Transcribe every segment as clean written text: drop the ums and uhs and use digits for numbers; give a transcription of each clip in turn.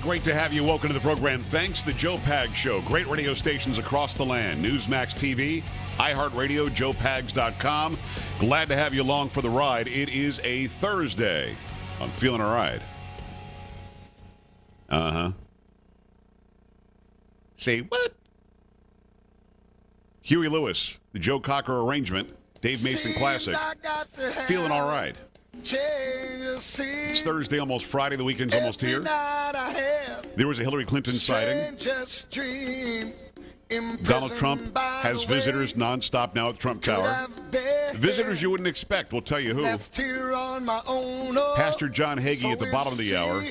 great to have you. Welcome to the program. Thanks, The Joe Pags Show. Great radio stations across the land. Newsmax TV, iHeartRadio, JoePags.com. Glad to have you along for the ride. It is a Thursday. I'm feeling all right. Say what? Huey Lewis, the Joe Cocker arrangement, Dave Mason classic. Feeling all right. It's Thursday, almost Friday. The weekend's almost here. There was a Hillary Clinton sighting. Donald Trump has visitors nonstop now at Trump Tower. Visitors you wouldn't expect. We'll tell you who. Pastor John Hagee at the bottom of the hour.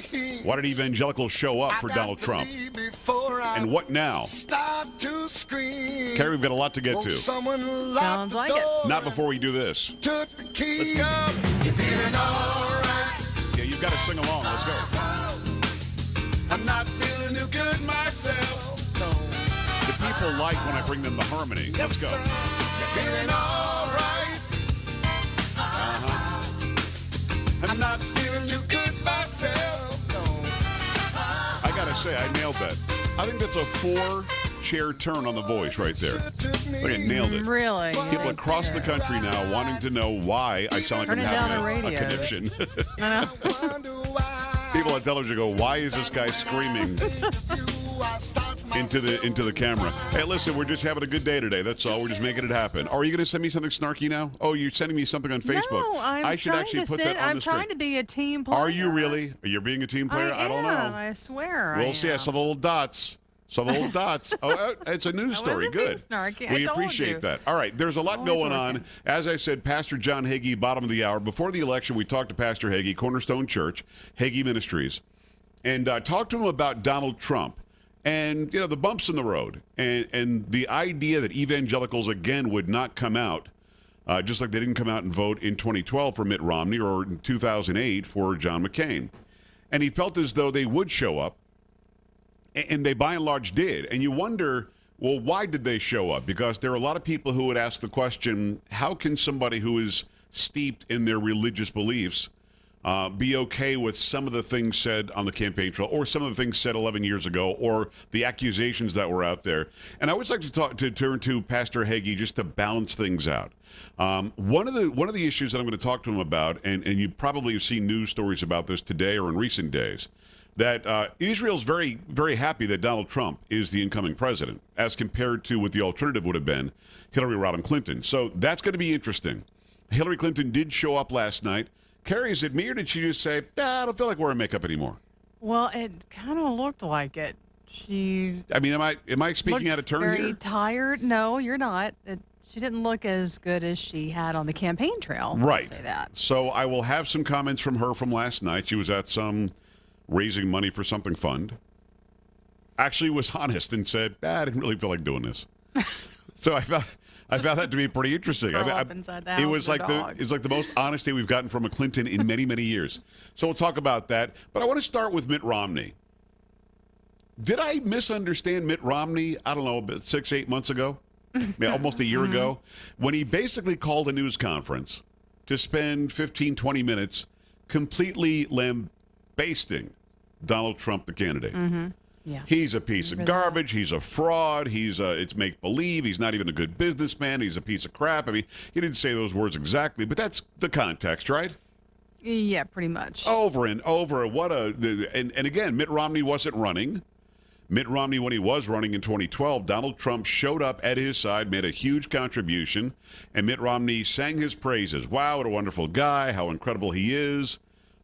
Why did evangelicals show up for Donald Trump? And what now? Carrie, we've got a lot to get to. Sounds like it. Not before we do this. Let's go. Yeah, you've got to sing along. Let's go. I'm not feeling too good myself. The people like when I bring them the harmony. Let's go. You're feeling all right. I'm not feeling too good myself. I gotta say, I nailed that. I think that's a 4-chair turn on the voice right there. Look, I nailed it. Really? People across the country now wanting to know why I sound like I'm having a conniption. People on television go, why is this guy screaming into the camera? Hey, listen, we're just having a good day today. That's all. We're just making it happen. Are you going to send me something snarky now? Oh, you're sending me something on Facebook. No, I should actually put that on the screen. I'm trying to be a team player. Are you really? You're being a team player? I don't know. I swear We'll see. I saw the little dots. Oh, it's a news story. Good. Snarky. We appreciate that. All right. There's a lot going on. As I said, Pastor John Hagee, bottom of the hour. Before the election, we talked to Pastor Hagee, Cornerstone Church, Hagee Ministries, and talked to him about Donald Trump and, the bumps in the road and the idea that evangelicals, again, would not come out, just like they didn't come out and vote in 2012 for Mitt Romney or in 2008 for John McCain. And he felt as though they would show up. And they, by and large, did. And you wonder, well, why did they show up? Because there are a lot of people who would ask the question, how can somebody who is steeped in their religious beliefs be okay with some of the things said on the campaign trail or some of the things said 11 years ago or the accusations that were out there? And I always like to turn to Pastor Hagee just to balance things out. One of the issues that I'm going to talk to him about, and you probably have seen news stories about this today or in recent days, that Israel's very, very happy that Donald Trump is the incoming president, as compared to what the alternative would have been, Hillary Rodham Clinton. So that's going to be interesting. Hillary Clinton did show up last night. Carrie, is it me, or did she just say, I don't feel like wearing makeup anymore? Well, it kind of looked like it. Am I speaking out of turn here? Very tired. No, you're not. She didn't look as good as she had on the campaign trail. Right. I'll say that. So I will have some comments from her from last night. She was at some raising money for something fund. Actually was honest and said, I didn't really feel like doing this. So I found that to be pretty interesting. It was like the most honesty we've gotten from a Clinton in many, many years. So we'll talk about that. But I want to start with Mitt Romney. Did I misunderstand Mitt Romney, I don't know, about 6-8 months ago? Almost a year ago, when he basically called a news conference to spend 15, 20 minutes completely lambasting Donald Trump, the candidate. Yeah. He's a piece of garbage. He's a fraud. It's make-believe. He's not even a good businessman. He's a piece of crap. I mean, he didn't say those words exactly, but that's the context, right? Yeah, pretty much. Over and over. And again, Mitt Romney wasn't running. Mitt Romney, when he was running in 2012, Donald Trump showed up at his side, made a huge contribution, and Mitt Romney sang his praises. Wow, what a wonderful guy, how incredible he is.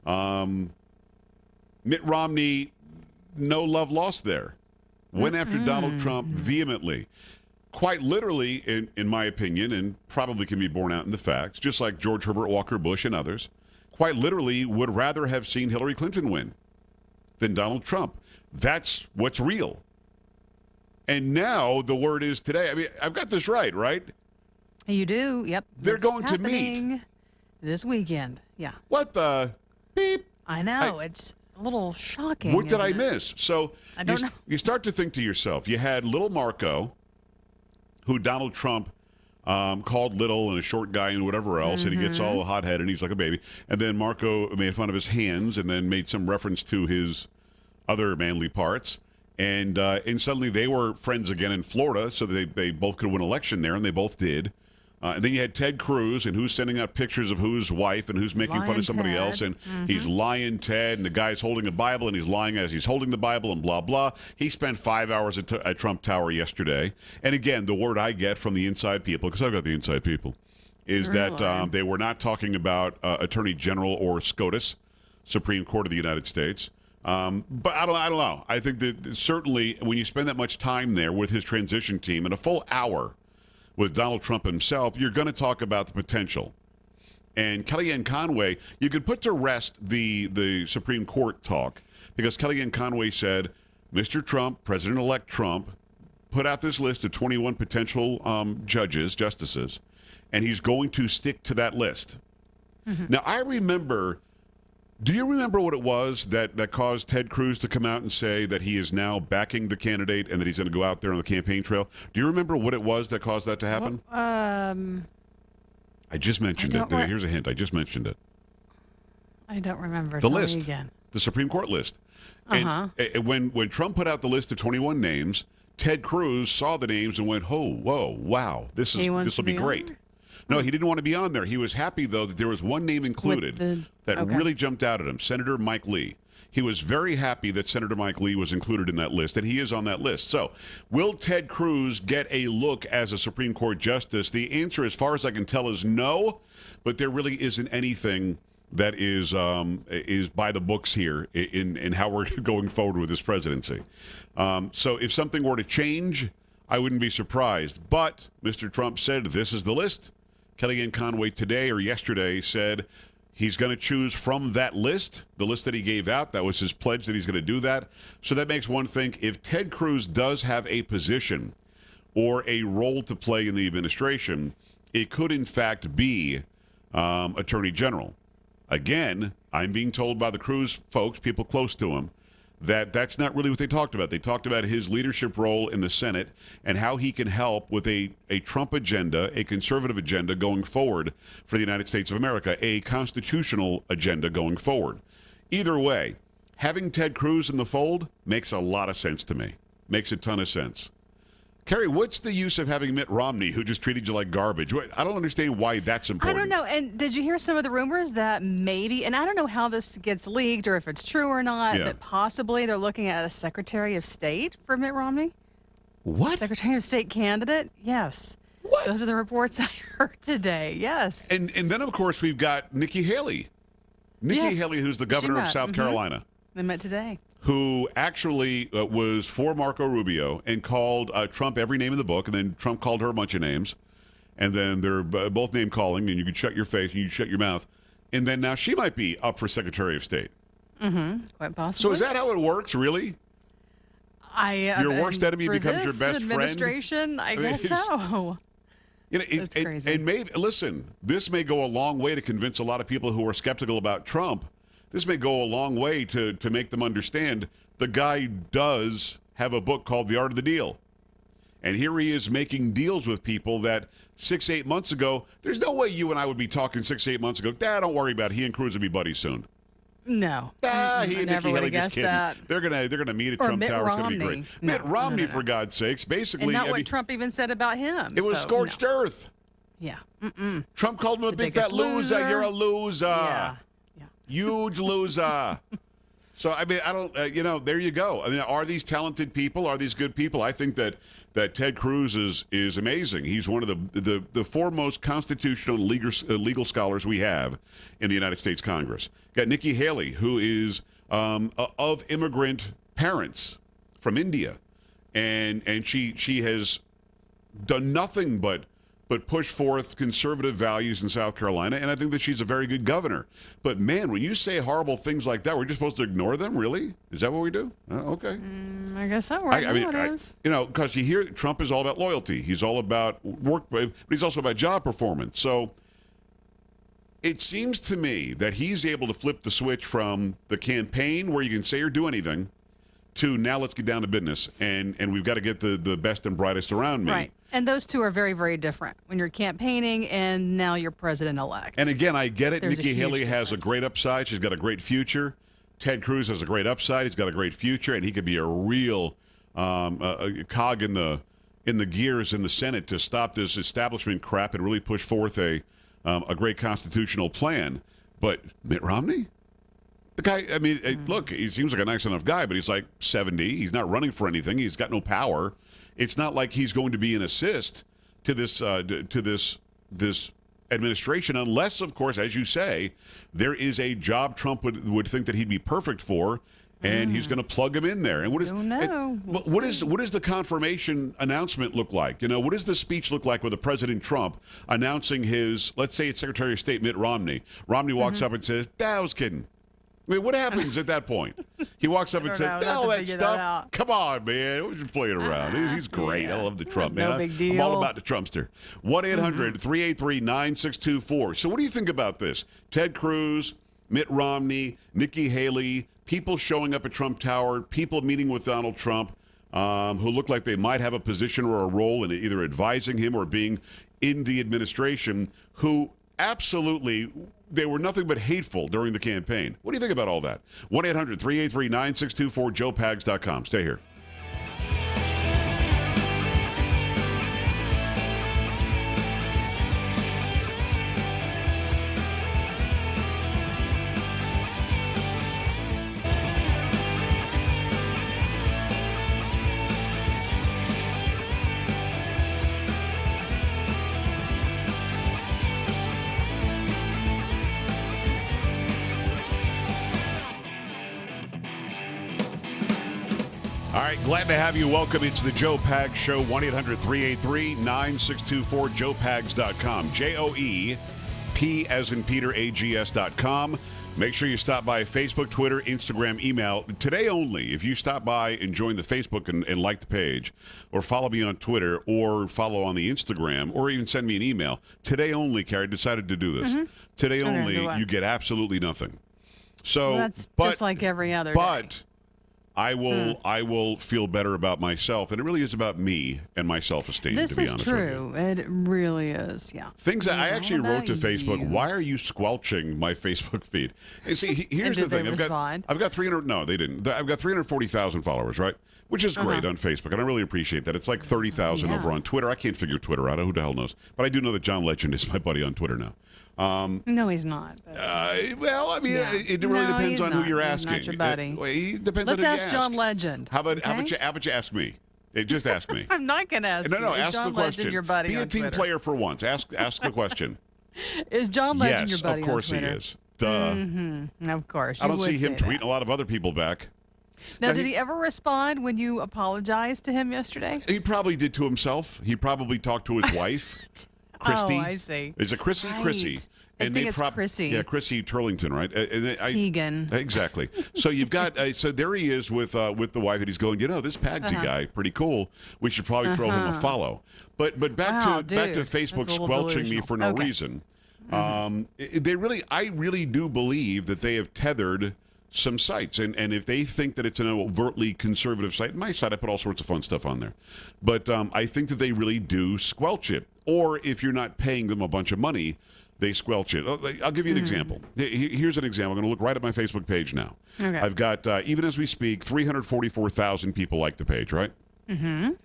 Mitt Romney, no love lost there. Went after Donald Trump vehemently. Quite literally, in my opinion, and probably can be borne out in the facts, just like George Herbert Walker Bush and others, quite literally would rather have seen Hillary Clinton win than Donald Trump. That's what's real. And now the word is today. I mean, I've got this right? You do, yep. They're going to meet this weekend. Yeah. What the beep? I know. It's a little shocking. What did I miss? So I don't know. You start to think to yourself, you had little Marco, who Donald Trump called little and a short guy and whatever else, and he gets all hot-headed and he's like a baby. And then Marco made fun of his hands and then made some reference to his other manly parts. And suddenly they were friends again in Florida, so they both could win an election there, and they both did. And then you had Ted Cruz, and who's sending out pictures of whose wife and who's making fun of somebody Ted. else, and he's lying Ted, and the guy's holding a Bible, and he's lying as he's holding the Bible, and blah, blah. He spent 5 hours at Trump Tower yesterday. And again, the word I get from the inside people, because I've got the inside people, is that they were not talking about Attorney General or SCOTUS, Supreme Court of the United States. But I don't know. I think that certainly when you spend that much time there with his transition team and a full hour with Donald Trump himself, you're going to talk about the potential. And Kellyanne Conway, you could put to rest the Supreme Court talk, because Kellyanne Conway said, Mr. Trump, President-elect Trump, put out this list of 21 potential justices, and he's going to stick to that list. Now, do you remember what it was that caused Ted Cruz to come out and say that he is now backing the candidate and that he's going to go out there on the campaign trail? Do you remember what it was that caused that to happen? I just mentioned it. Here's a hint. I just mentioned it. I don't remember. The Tell me list. again. The Supreme Court list. And when Trump put out the list of 21 names, Ted Cruz saw the names and went, "Oh, whoa, wow, this will be great." No, he didn't want to be on there. He was happy, though, that there was one name included that really jumped out at him, Senator Mike Lee. He was very happy that Senator Mike Lee was included in that list, and he is on that list. So, will Ted Cruz get a look as a Supreme Court justice? The answer, as far as I can tell, is no, but there really isn't anything that is by the books here in how we're going forward with this presidency. So if something were to change, I wouldn't be surprised. But Mr. Trump said, this is the list. Kellyanne Conway today or yesterday said he's going to choose from that list, the list that he gave out. That was his pledge that he's going to do that. So that makes one think, if Ted Cruz does have a position or a role to play in the administration, it could in fact be Attorney General. Again, I'm being told by the Cruz folks, people close to him, that that's not really what they talked about. They talked about his leadership role in the Senate and how he can help with a Trump agenda, a conservative agenda going forward for the United States of America, a constitutional agenda going forward. Either way, having Ted Cruz in the fold makes a lot of sense to me. Makes a ton of sense. Carrie, what's the use of having Mitt Romney, who just treated you like garbage? I don't understand why that's important. I don't know. And did you hear some of the rumors that maybe, and I don't know how this gets leaked or if it's true or not, that possibly they're looking at a Secretary of State for Mitt Romney? What? Secretary of State candidate? Yes. What? Those are the reports I heard today. Yes. And then, of course, we've got Nikki Haley. Nikki Haley, who's the governor of South Carolina. They met today. Who actually was for Marco Rubio and called Trump every name in the book, and then Trump called her a bunch of names, and then they're both name calling, and you can shut your face and you shut your mouth, and then now she might be up for Secretary of State. Quite possibly. So is that how it works, really? Your worst enemy becomes your best administration, friend? I guess so. You know, That's crazy. And maybe, listen, this may go a long way to convince a lot of people who are skeptical about Trump. This may go a long way to make them understand the guy does have a book called The Art of the Deal. And here he is making deals with people that 6-8 months ago, there's no way you and I would be talking 6-8 months ago. Don't worry about it. He and Cruz will be buddies soon. No. He and Nikki Haley just kidding. That. They're gonna meet at Trump Tower. It's gonna be great. Mitt Romney, for God's sakes, basically. And not what Trump even said about him. It was scorched earth. Yeah. Trump called him a big fat loser. You're a loser. Yeah. Huge loser. So, I mean, I don't, there you go. I mean, are these talented people? Are these good people? I think that Ted Cruz is amazing. He's one of the foremost constitutional legal scholars we have in the United States Congress. Got Nikki Haley, who is of immigrant parents from India. And she has done nothing but push forth conservative values in South Carolina, and I think that she's a very good governor. But, man, when you say horrible things like that, we're just supposed to ignore them? Really? Is that what we do? Okay. I guess so. I mean, because you hear Trump is all about loyalty. He's all about work, but he's also about job performance. So it seems to me that he's able to flip the switch from the campaign where you can say or do anything to now let's get down to business, and we've got to get the best and brightest around me. Right. And those two are very, very different when you're campaigning and now you're president-elect. And again, I get it. There's Nikki Haley difference. has a great upside. She's got a great future. Ted Cruz has a great upside. He's got a great future, and he could be a real a cog in the gears in the Senate to stop this establishment crap and really push forth a great constitutional plan. But Mitt Romney? The guy, I mean, look, he seems like a nice enough guy, but he's like 70. He's not running for anything. He's got no power. It's not like he's going to be an assist to this administration, unless, of course, as you say, there is a job Trump would think that he'd be perfect for, and he's going to plug him in there. And what is the confirmation announcement look like? You know, what does the speech look like with the President Trump announcing his, let's say it's Secretary of State Mitt Romney. Romney walks up and says, I was kidding. I mean, what happens at that point? He walks up and says, all that stuff. Come on, man. We're just playing around. He's great. I love the Trump, man. No big deal. I'm all about the Trumpster. 1-800-383-9624. So what do you think about this? Ted Cruz, Mitt Romney, Nikki Haley, people showing up at Trump Tower, people meeting with Donald Trump who look like they might have a position or a role in either advising him or being in the administration, who absolutely, they were nothing but hateful during the campaign. What do you think about all that? 1-800-383-9624, joepags.com. Stay here. All right, glad to have you. Welcome. It's the Joe Pags Show, 1-800-383-9624, joepags.com. J-O-E-P as in Peter, A-G-S.com. Make sure you stop by Facebook, Twitter, Instagram, email. Today only, if you stop by and join the Facebook and like the page, or follow me on Twitter, or follow on the Instagram, or even send me an email. Today only, Carrie, decided to do this. Today only, you get absolutely nothing. So, well, that's just like every other day. I will feel better about myself, and it really is about me and my self-esteem, to be honest with you. This is true. It really is, yeah. Things I actually wrote to Facebook, why are you squelching my Facebook feed? And see, here's the thing. I've got 300, no, they didn't. I've got 340,000 followers, right? Which is great on Facebook, and I really appreciate that. It's like 30,000 over on Twitter. I can't figure Twitter out. Who the hell knows? But I do know that John Legend is my buddy on Twitter now. No, he's not. Well, I mean, it really depends on who you're asking. He's not your buddy. It depends Let's on who ask John Legend. How about you ask me? Just ask me. I'm not going to ask you. No, Is ask John the question. Legend your buddy Be a on team Twitter? player for once. Ask the question. Is John Legend your buddy Yes, of course on he Twitter? is. Duh. Of course. I don't see him tweeting that. a lot of other people back. Now, did he ever respond when you apologized to him yesterday? He probably did to himself. He probably talked to his wife, Christy. Oh, I see. Is it Chrissy? Right. Chrissy. I think it's Chrissy. Yeah, Chrissy Turlington, right? Teigen. Exactly. So you've got, so there he is with the wife, and he's going, this Pagsy guy, pretty cool. We should probably throw him a follow. But back to Facebook squelching me for no reason. I really do believe that they have tethered some sites, and if they think that it's an overtly conservative site, my site, I put all sorts of fun stuff on there. But I think that they really do squelch it. Or if you're not paying them a bunch of money, they squelch it. I'll give you an example. Here's an example. I'm going to look right at my Facebook page now. Okay. I've got, even as we speak, 344,000 people like the page, right?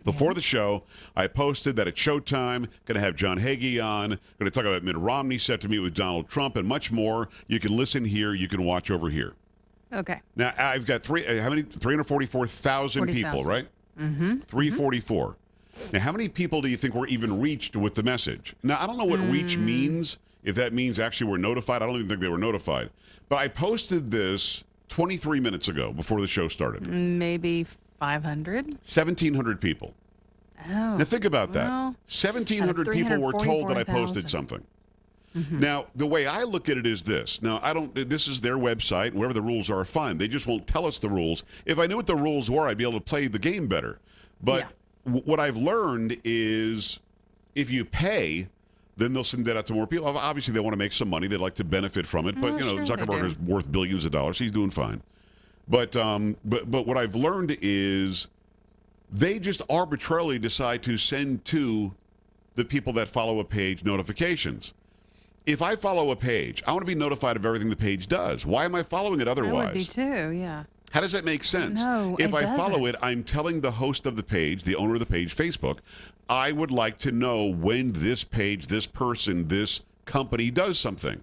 Before the show, I posted that it's showtime, going to have John Hagee on, going to talk about Mitt Romney set to meet with Donald Trump, and much more. You can listen here. You can watch over here. Okay. Now, I've got 344,000 people, right? 344. Now, how many people do you think were even reached with the message? Now, I don't know what reach means, if that means actually we're notified. I don't even think they were notified. But I posted this 23 minutes ago before the show started. Maybe 500? 1,700 people. Oh. Now, think about that. 1,700 people were told that I posted something. Now, the way I look at it is this. Now, this is their website, and wherever the rules are, fine. They just won't tell us the rules. If I knew what the rules were, I'd be able to play the game better. But what I've learned is if you pay, then they'll send that out to more people. Obviously, they want to make some money. They'd like to benefit from it. But, Zuckerberg is worth billions of dollars. He's doing fine. But what I've learned is they just arbitrarily decide to send to the people that follow a page notifications. if I follow a page, I want to be notified of everything the page does. Why am I following it otherwise? I would be too, yeah. How does that make sense? No, if I doesn't. follow it, I'm telling the host of the page, the owner of the page, Facebook, I would like to know when this page, this person, this company does something.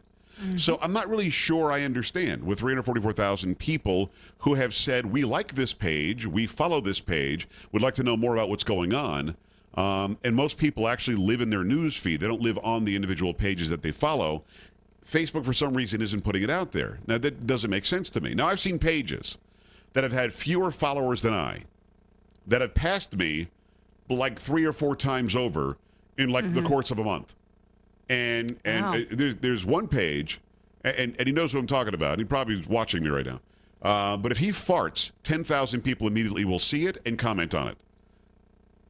So I'm not really sure I understand with 344,000 people who have said, we like this page, we follow this page, would like to know more about what's going on. And most people actually live in their news feed. They don't live on the individual pages that they follow. Facebook, for some reason, isn't putting it out there. Now, that doesn't make sense to me. Now, I've seen pages that have had fewer followers than I, that have passed me like 3 or 4 times over in like the course of a month. And Wow. there's one page, and he knows who I'm talking about. And he probably is watching me right now. But if he farts, 10,000 people immediately will see it and comment on it.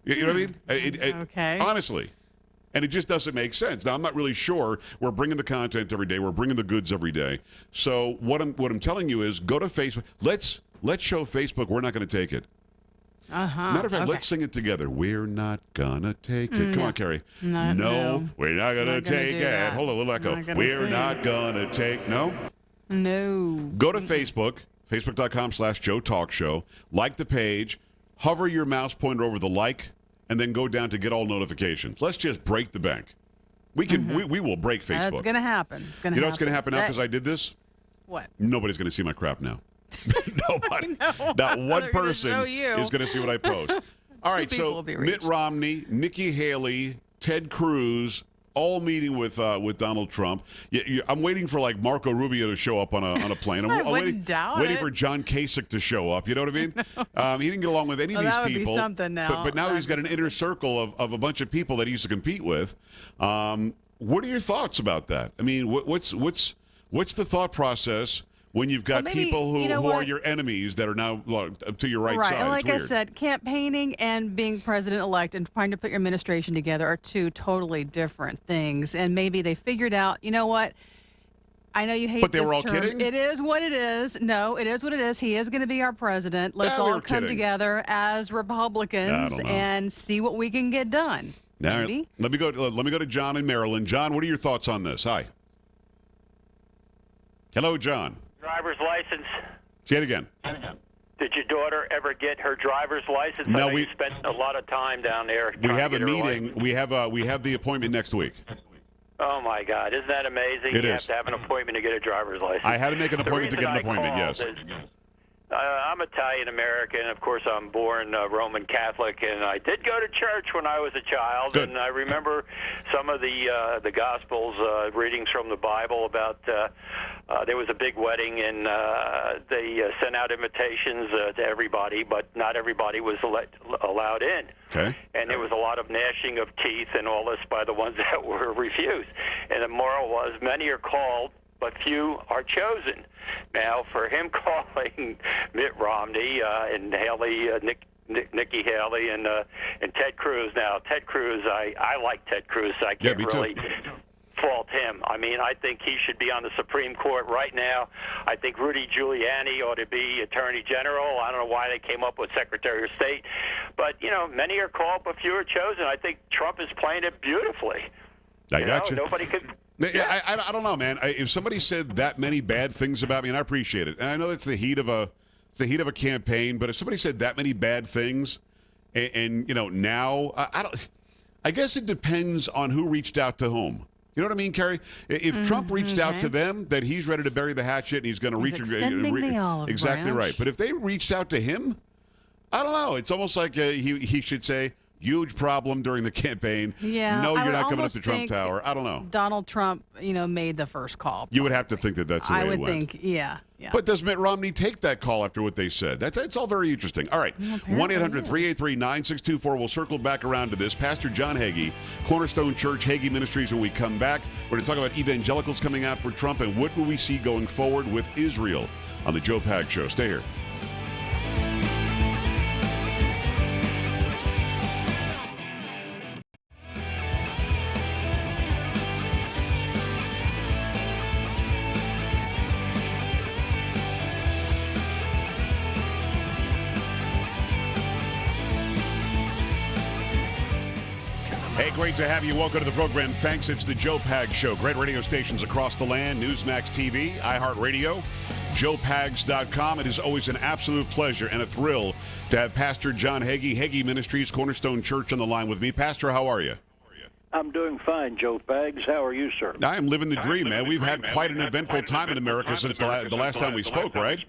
You know what I mean? Okay. Honestly. And it just doesn't make sense. Now, I'm not really sure. We're bringing the content every day. We're bringing the goods every day. So what I'm telling you is go to Facebook. Let's show Facebook we're not going to take it. Matter of fact, let's sing it together. We're not gonna take it. Come on, Carrie. No, we're not gonna take it. That. Hold on, a little echo. We're not gonna take. No. Go to Facebook, facebook.com/Joe Talk Show. Like the page. Hover your mouse pointer over the like, and then go down to get all notifications. Let's just break the bank. We can. We will break Facebook. That's gonna happen. It's gonna. You know what's gonna happen now because I did this? What? Nobody's gonna see my crap now. Nobody. Not one person is going to see what I post. All right, so Mitt Romney, Nikki Haley, Ted Cruz, all meeting with Donald Trump. I'm waiting for like Marco Rubio to show up on a plane. I'm waiting for John Kasich to show up. You know what I mean? He didn't get along with any of these that people. Would be something now. But now he's got an inner circle of a bunch of people that he used to compete with. What are your thoughts about that? I mean, what's the thought process when you've got people who are your enemies that are now to your right side? Right, like I said, campaigning and being president-elect and trying to put your administration together are two totally different things. And maybe they figured out, you know what? I know you hate But they were all term. kidding? It is what it is. No, it is what it is. He is going to be our president. Let's all come together as Republicans and see what we can get done. Now, let me go to John in Maryland. John, what are your thoughts on this? Hi. Hello, John. Driver's license. Say it again. Did your daughter ever get her driver's license? No, I know you spent a lot of time down there. We have a meeting. We have the appointment next week. Oh my God! Isn't that amazing? It you is. have to have an appointment to get a driver's license. I had to make an appointment to get an appointment. Yes. I'm Italian American. Of course, I'm born Roman Catholic, and I did go to church when I was a child. Good. And I remember some of the Gospels, readings from the Bible about there was a big wedding, and they sent out invitations to everybody, but not everybody was allowed in. Okay. And there was a lot of gnashing of teeth and all this by the ones that were refused. And the moral was, many are called, but few are chosen. Now, for him calling Mitt Romney and Haley, Nikki Haley, and Ted Cruz. Now, Ted Cruz, I like Ted Cruz. I can't really fault him. I mean, I think he should be on the Supreme Court right now. I think Rudy Giuliani ought to be Attorney General. I don't know why they came up with Secretary of State. But, you know, many are called, but few are chosen. I think Trump is playing it beautifully. I got you. Nobody could... Yeah, I don't know, man. If somebody said that many bad things about me, and I appreciate it, and I know that's the heat of a campaign, but if somebody said that many bad things, and you know now, I guess it depends on who reached out to whom. You know what I mean, Carrie? If Trump reached out to them, then he's ready to bury the hatchet and he's going to reach the olive exactly branch. right. But if they reached out to him, I don't know. It's almost like he should say, huge problem during the campaign. Yeah, no, you're not coming up to Trump Tower. I don't know. Donald Trump, made the first call. You would have to think that that's the way it went. I would think, yeah. But does Mitt Romney take that call after what they said? It's all very interesting. All right, 1-800-383-9624. We'll circle back around to this. Pastor John Hagee, Cornerstone Church, Hagee Ministries. When we come back, we're going to talk about evangelicals coming out for Trump and what will we see going forward with Israel on the Joe Pags Show. Stay here. Hey, great to have you. Welcome to the program. Thanks. It's the Joe Pags Show. Great radio stations across the land. Newsmax TV, iHeartRadio, JoePags.com. It is always an absolute pleasure and a thrill to have Pastor John Hagee, Hagee Ministries, Cornerstone Church on the line with me. Pastor, how are you? I'm doing fine, Joe Pags. How are you, sir? I am living the dream, man. We've had quite an eventful time in America since the last time we spoke, right?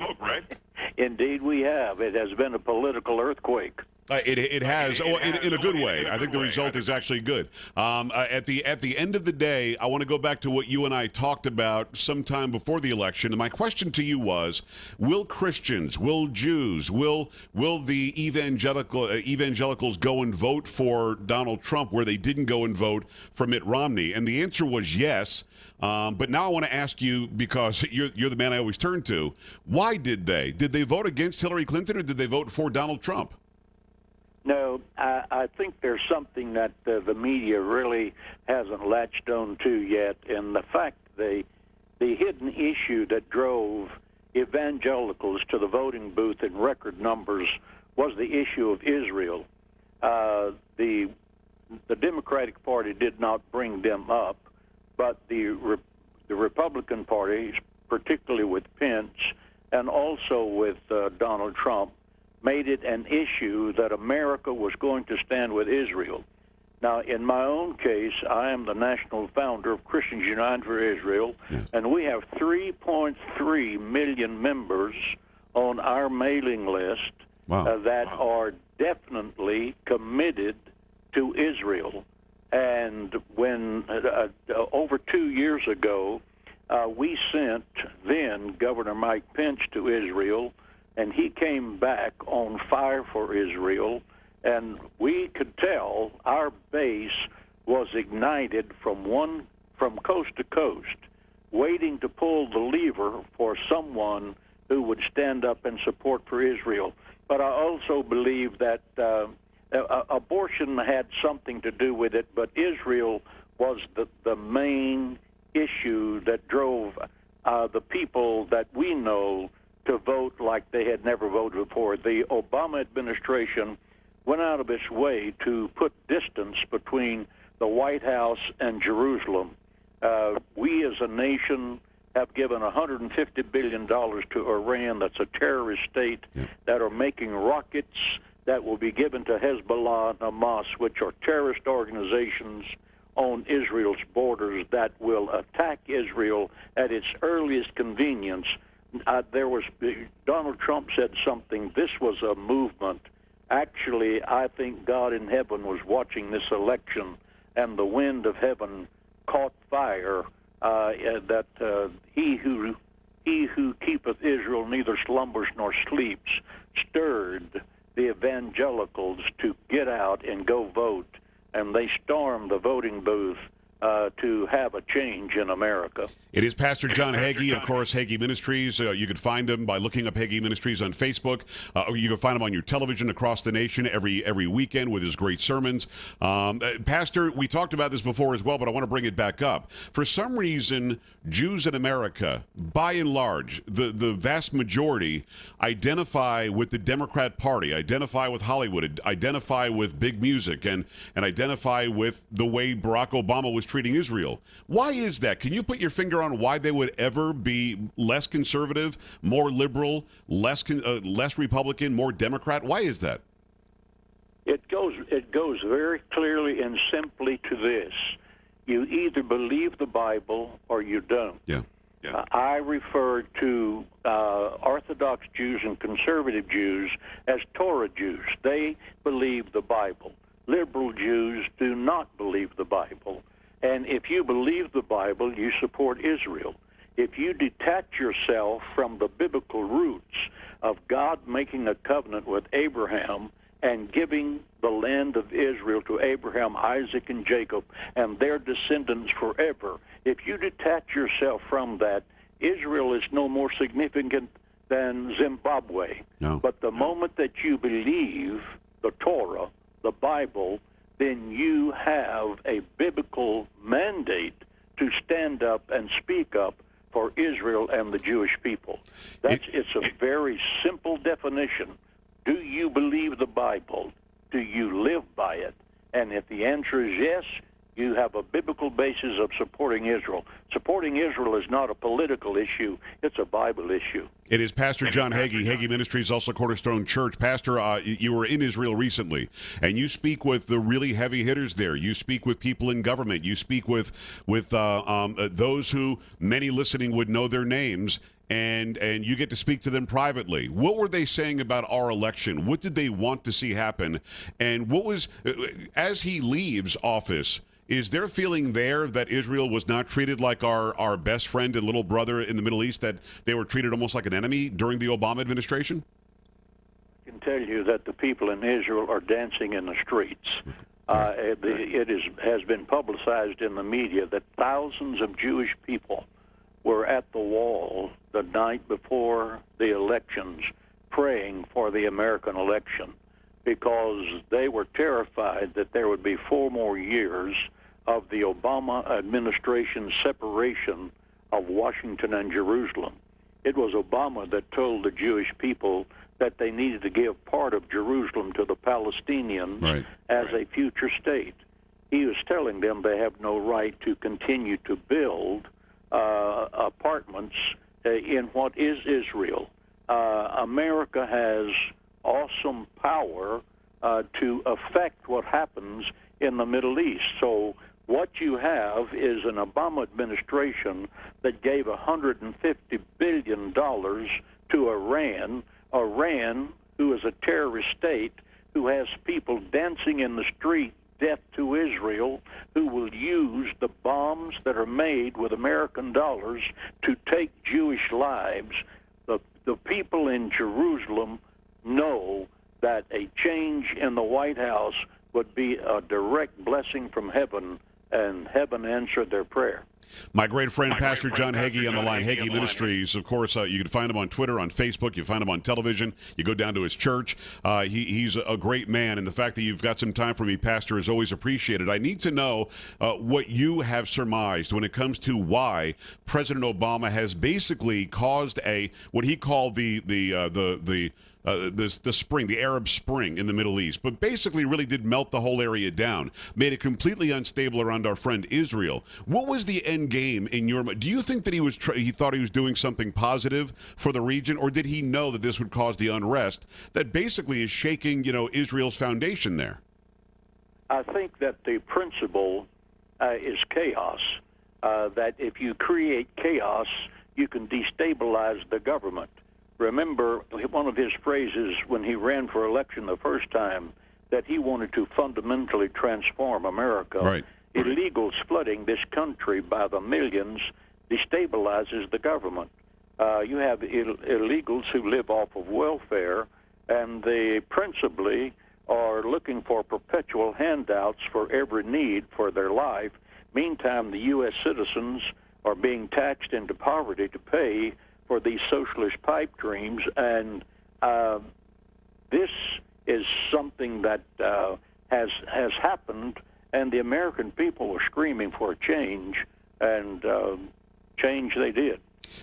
Indeed, we have. It has been a political earthquake. It has, in a good way. I think the result is actually good. At the end of the day, I want to go back to what you and I talked about sometime before the election. And my question to you was: will Christians, will Jews, will the evangelicals go and vote for Donald Trump where they didn't go and vote for Mitt Romney? And the answer was yes. But now I want to ask you, because you're the man I always turn to. Why did they? Did they vote against Hillary Clinton, or did they vote for Donald Trump? No, I think there's something that the media really hasn't latched on to yet, and the fact the hidden issue that drove evangelicals to the voting booth in record numbers was the issue of Israel. The Democratic Party did not bring them up, but the Republican Party, particularly with Pence and also with Donald Trump, made it an issue that America was going to stand with Israel. Now, in my own case, I am the national founder of Christians United for Israel, and we have 3.3 million members on our mailing list that are definitely committed to Israel. And when over 2 years ago, we sent then Governor Mike Pence to Israel, and he came back on fire for Israel, and we could tell our base was ignited from coast to coast, waiting to pull the lever for someone who would stand up and support for Israel. But I also believe that abortion had something to do with it, but Israel was the main issue that drove the people that we know to vote like they had never voted before. The Obama administration went out of its way to put distance between the White House and Jerusalem. We as a nation have given $150 billion to Iran, that's a terrorist state, that are making rockets that will be given to Hezbollah and Hamas, which are terrorist organizations on Israel's borders that will attack Israel at its earliest convenience. Donald Trump said something. This was a movement. Actually, I think God in heaven was watching this election, and the wind of heaven caught fire. That he who keepeth Israel neither slumbers nor sleeps stirred the evangelicals to get out and go vote, and they stormed the voting booth to have a change in America. It is Pastor John Hagee, of course, Hagee Ministries. You can find him by looking up Hagee Ministries on Facebook. You can find him on your television across the nation every weekend with his great sermons. Pastor, we talked about this before as well, but I want to bring it back up. For some reason, Jews in America, by and large, the vast majority, identify with the Democrat Party, identify with Hollywood, identify with big music, and identify with the way Barack Obama was treating Israel. Why is that? Can you put your finger on why they would ever be less conservative, more liberal, less Republican, more Democrat? Why is that? It goes very clearly and simply to this: you either believe the Bible or you don't. Yeah. I refer to Orthodox Jews and conservative Jews as Torah Jews. They believe the Bible. Liberal Jews do not believe the Bible. And if you believe the Bible, you support Israel. If you detach yourself from the biblical roots of God making a covenant with Abraham and giving the land of Israel to Abraham, Isaac, and Jacob, and their descendants forever, if you detach yourself from that, Israel is no more significant than Zimbabwe. No. But the moment that you believe the Torah, the Bible, then you have a biblical mandate to stand up and speak up for Israel and the Jewish people. It's a very simple definition. Do you believe the Bible? Do you live by it? And And if the answer is yes, you have a biblical basis of supporting Israel. Supporting Israel is not a political issue. It's a Bible issue. It is Pastor John Hagee, Hagee Ministries, also Cornerstone Church. Pastor, you were in Israel recently, and you speak with the really heavy hitters there. You speak with people in government. You speak with those who many listening would know their names, and you get to speak to them privately. What were they saying about our election? What did they want to see happen? And what was, as he leaves office, is there feeling there that Israel was not treated like our best friend and little brother in the Middle East, that they were treated almost like an enemy during the Obama administration? I can tell you that the people in Israel are dancing in the streets. Has been publicized in the media that thousands of Jewish people were at the wall the night before the elections praying for the American election, because they were terrified that there would be 4 more years of the Obama administration's separation of Washington and Jerusalem. It was Obama that told the Jewish people that they needed to give part of Jerusalem to the Palestinians as a future state. He was telling them they have no right to continue to build apartments in what is Israel. America has awesome power to affect what happens in the Middle East. So what you have is an Obama administration that gave $150 billion to Iran, who is a terrorist state, who has people dancing in the street, death to Israel, who will use the bombs that are made with American dollars to take Jewish lives. The people in Jerusalem know that a change in the White House would be a direct blessing from heaven, and heaven answered their prayer. My great friend, Pastor John Hagee on the line, Hagee Ministries. Of course, you can find him on Twitter, on Facebook. You find him on television. You go down to his church. He's a great man, and the fact that you've got some time for me, Pastor, is always appreciated. I need to know what you have surmised when it comes to why President Obama has basically caused what he called the spring, the Arab Spring in the Middle East, but basically really did melt the whole area down, made it completely unstable around our friend Israel. What was the end game in your mind? Do you think that he thought he was doing something positive for the region, or did he know that this would cause the unrest that basically is shaking, Israel's foundation there? I think that the principle is chaos, that if you create chaos, you can destabilize the government. Remember, one of his phrases when he ran for election the first time, that he wanted to fundamentally transform America. Right. Illegals flooding this country by the millions destabilizes the government. You have illegals who live off of welfare, and they principally are looking for perpetual handouts for every need for their life. Meantime, the U.S. citizens are being taxed into poverty to pay for these socialist pipe dreams, and this is something that has happened, and the American people were screaming for a change, and change they did.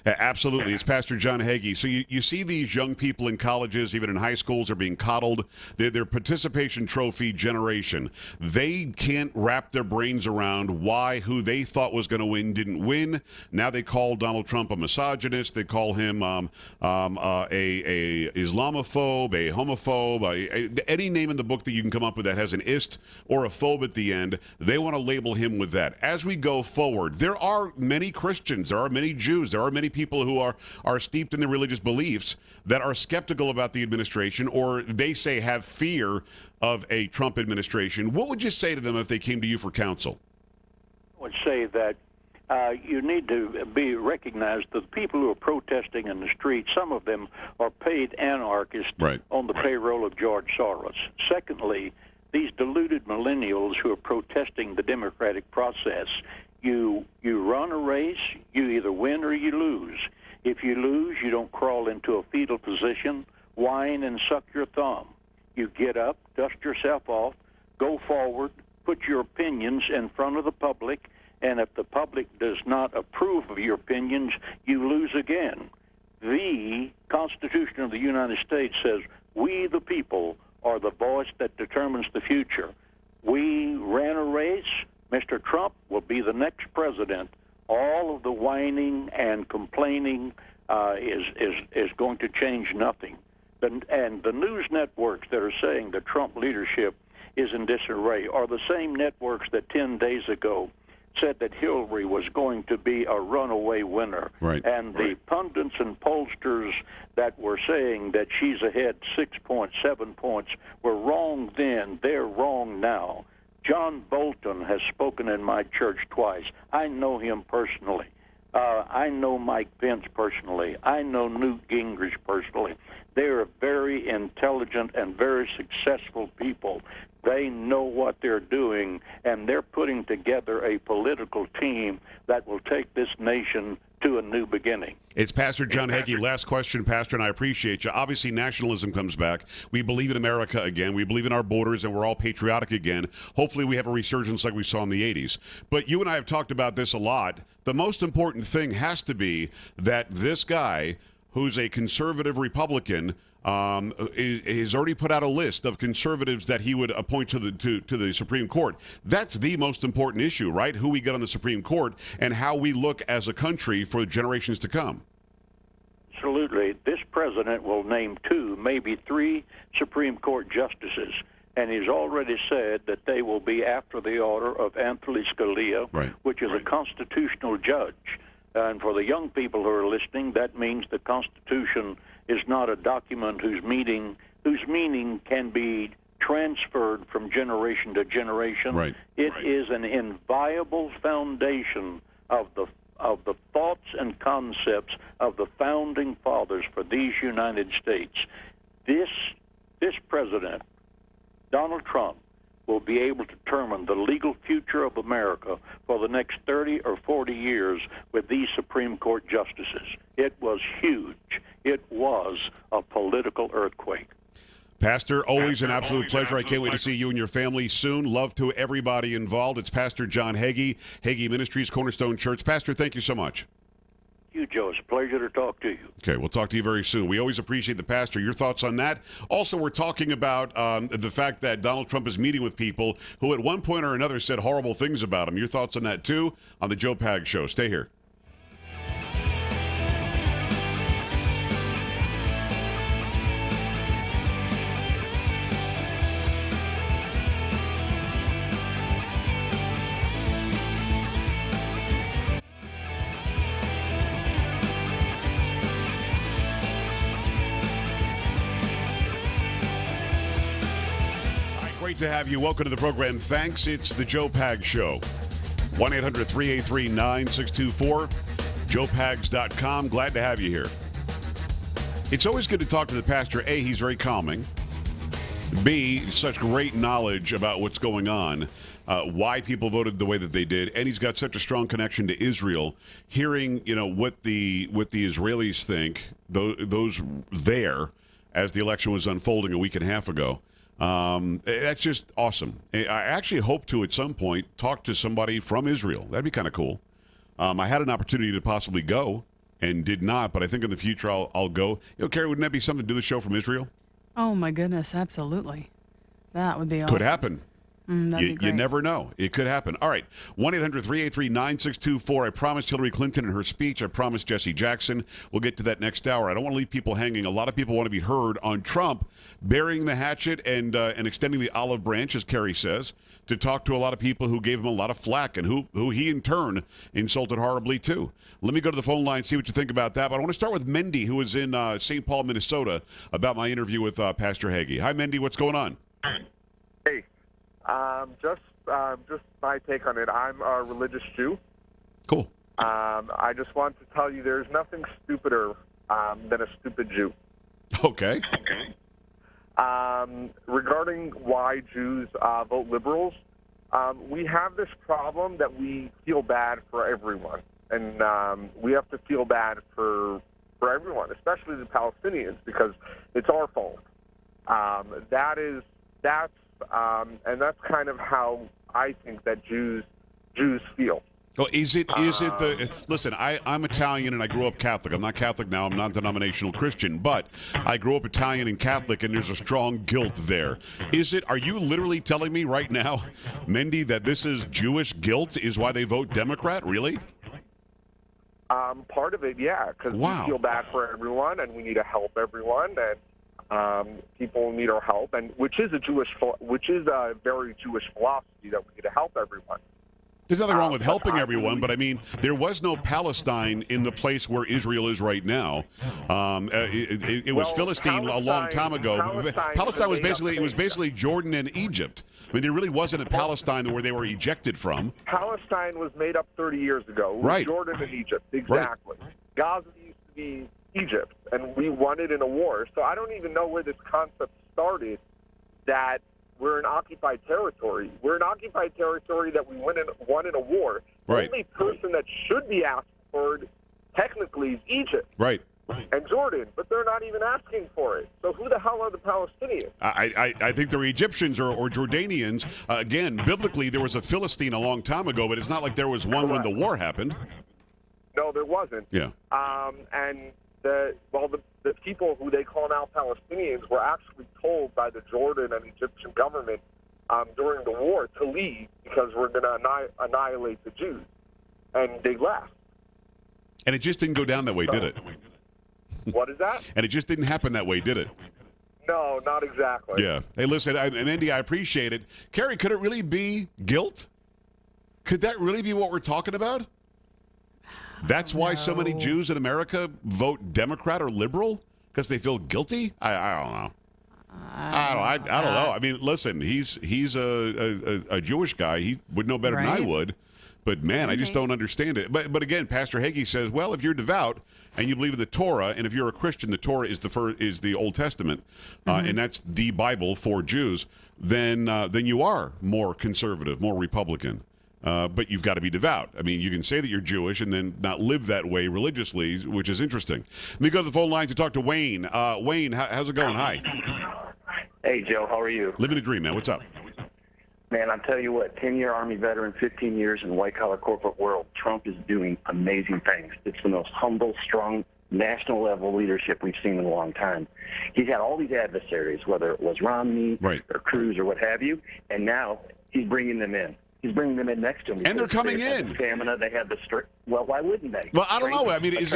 Absolutely. It's Pastor John Hagee. So you see these young people in colleges, even in high schools, are being coddled. They're participation trophy generation. They can't wrap their brains around why who they thought was going to win didn't win. Now they call Donald Trump a misogynist. They call him a Islamophobe, a homophobe, any name in the book that you can come up with that has an ist or a phobe at the end. They want to label him with that. As we go forward, there are many Christians, there are many Jews, there are many people who are steeped in their religious beliefs that are skeptical about the administration, or they say have fear of a Trump administration. What would you say to them if they came to you for counsel? I would say that you need to be recognized that the people who are protesting in the street, some of them are paid anarchists on the payroll of George Soros. Secondly, these deluded millennials who are protesting the democratic process, you run a race, you either win or you lose. If you lose, you don't crawl into a fetal position, whine and suck your thumb. You get up, dust yourself off, go forward, put your opinions in front of the public, and if the public does not approve of your opinions, you lose again. The Constitution of the United States says, we the people are the voice that determines the future. we ran a race. Mr. Trump will be the next president. All of the whining and complaining is going to change nothing. And the news networks that are saying the Trump leadership is in disarray are the same networks that 10 days ago said that Hillary was going to be a runaway winner. Right. And the pundits and pollsters that were saying that she's ahead 6 points, 7 points, were wrong then. They're wrong now. John Bolton has spoken in my church twice. I know him personally. I know Mike Pence personally. I know Newt Gingrich personally. They are very intelligent and very successful people. They know what they're doing, and they're putting together a political team that will take this nation to a new beginning. It's Pastor John Hagee. Last question, Pastor, and I appreciate you. Obviously, nationalism comes back. We believe in America again. We believe in our borders, and we're all patriotic again. Hopefully, we have a resurgence like we saw in the 80s. But you and I have talked about this a lot. The most important thing has to be that this guy, who's a conservative Republican, has already put out a list of conservatives that he would appoint to the Supreme Court. That's the most important issue, right? Who we get on the Supreme Court and how we look as a country for generations to come. Absolutely. This president will name 2, maybe 3 Supreme Court justices, and he's already said that they will be after the order of Anthony Scalia, right, which is a constitutional judge. And for the young people who are listening, that means the Constitution is not a document whose meaning can be transferred from generation to generation. Right. It is an inviolable foundation of the thoughts and concepts of the founding fathers for these United States. This president, Donald Trump, will be able to determine the legal future of America for the next 30 or 40 years with these Supreme Court justices. It was huge. It was a political earthquake. Pastor, always an absolute pleasure. I can't wait to see you and your family soon. Love to everybody involved. It's Pastor John Hagee, Hagee Ministries, Cornerstone Church. Pastor, thank you so much. You, Joe. It's a pleasure to talk to you. Okay, we'll talk to you very soon. We always appreciate the pastor. Your thoughts on that? Also, we're talking about the fact that Donald Trump is meeting with people who at one point or another said horrible things about him. Your thoughts on that, too, on the Joe Pags Show. Stay here. Great to have you. Welcome to the program. Thanks. It's the Joe Pags Show. 1-800-383-9624. JoePags.com. Glad to have you here. It's always good to talk to the pastor. A, he's very calming. B, such great knowledge about what's going on, why people voted the way that they did, and he's got such a strong connection to Israel. Hearing, what the Israelis think, those there, as the election was unfolding a week and a half ago. That's just awesome. I actually hope to, at some point, talk to somebody from Israel. That'd be kind of cool. I had an opportunity to possibly go and did not, but I think in the future I'll go. Carrie, wouldn't that be something to do the show from Israel? Oh, my goodness, absolutely. That would be awesome. Could happen. That'd be great. You never know. It could happen. All right. 1-800-383-9624. I promised Hillary Clinton in her speech. I promised Jesse Jackson. We'll get to that next hour. I don't want to leave people hanging. A lot of people want to be heard on Trump burying the hatchet and extending the olive branch, as Kerry says, to talk to a lot of people who gave him a lot of flack and who he, in turn, insulted horribly, too. Let me go to the phone line, see what you think about that. But I want to start with Mendy, who is in St. Paul, Minnesota, about my interview with Pastor Hagee. Hi, Mendy. What's going on? Hey. Just my take on it. I'm a religious Jew. Cool. I just want to tell you there's nothing stupider than a stupid Jew. Okay. Regarding why Jews vote liberals, we have this problem that we feel bad for everyone. And we have to feel bad for everyone, especially the Palestinians, because it's our fault. And that's kind of how I think that Jews feel. Oh, is it the listen? I'm Italian and I grew up Catholic. I'm not Catholic now. I'm non-denominational Christian, but I grew up Italian and Catholic, and there's a strong guilt there. Is it? Are you literally telling me right now, Mendy, that this is Jewish guilt is why they vote Democrat? Really? Part of it, yeah, because we feel bad for everyone, and we need to help everyone, and people need our help, and which is a very Jewish philosophy that we need to help everyone. There's nothing wrong with helping everyone, but I mean, there was no Palestine in the place where Israel is right now. It was Philistine a long time ago. Palestine was basically Jordan and Egypt. I mean, there really wasn't a Palestine where they were ejected from. Palestine was made up 30 years ago. It was right. Jordan and Egypt, exactly. Right. Gaza used to be Egypt, and we won it in a war. So I don't even know where this concept started that we're in occupied territory. We're in occupied territory that we won in a war. Right. The only person that should be asked for it, technically, is Egypt. Right. And Jordan, but they're not even asking for it. So who the hell are the Palestinians? I think they're Egyptians or Jordanians. Again, biblically, there was a Philistine a long time ago, but it's not like there was one when the war happened. No, there wasn't. Yeah. And the people who they call now Palestinians were actually told by the Jordan and Egyptian government during the war to leave because we're going to annihilate the Jews. And they left. And it just didn't go down that way, did it? What is that? And it just didn't happen that way, did it? No, not exactly. Yeah. Hey, listen, Andy, I appreciate it. Kerry, could it really be guilt? Could that really be what we're talking about? That's why so many Jews in America vote Democrat or liberal? Because they feel guilty? I don't know. I don't know. I mean, listen, he's a Jewish guy. He would know better than I would. But, man, I just don't understand it. But again, Pastor Hagee says, well, if you're devout and you believe in the Torah, and if you're a Christian, the Torah is the Old Testament, and that's the Bible for Jews, then you are more conservative, more Republican. But you've got to be devout. I mean, you can say that you're Jewish and then not live that way religiously, which is interesting. Let me go to the phone line to talk to Wayne. Wayne, how's it going? Hi. Hey, Joe. How are you? Living the dream, man. What's up? Man, I'll tell you what, 10-year Army veteran, 15 years in the white-collar corporate world, Trump is doing amazing things. It's the most humble, strong, national-level leadership we've seen in a long time. He's had all these adversaries, whether it was Romney or Cruz or what have you, and now he's bringing them in. He's bringing them in next to him. And they're coming in. The stamina, they have the strength. Well, why wouldn't they? Well, I don't know. I mean, is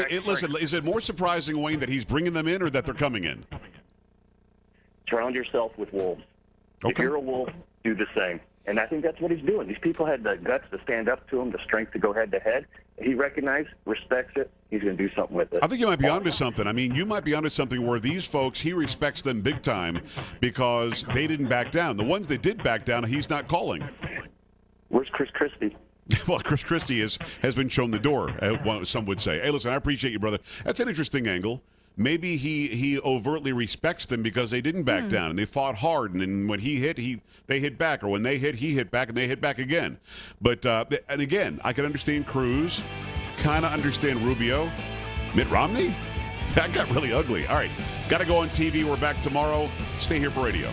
it more surprising, Wayne, that he's bringing them in or that they're coming in? Surround yourself with wolves. Okay. If you're a wolf, do the same. And I think that's what he's doing. These people had the guts to stand up to him, the strength to go head-to-head. He recognizes, respects it. He's going to do something with it. I think you might be onto something. I mean, you might be onto something where these folks, he respects them big time because they didn't back down. The ones that did back down, he's not calling. Where's Chris Christie? Well, Chris Christie has been shown the door, some would say. Hey, listen, I appreciate you, brother. That's an interesting angle. Maybe he overtly respects them because they didn't back down and they fought hard, and then when he hit, they hit back, or when they hit, he hit back, and they hit back again. But and again, I can understand Cruz, kind of understand Rubio, Mitt Romney. That got really ugly. All right, got to go on TV. We're back tomorrow. Stay here for radio.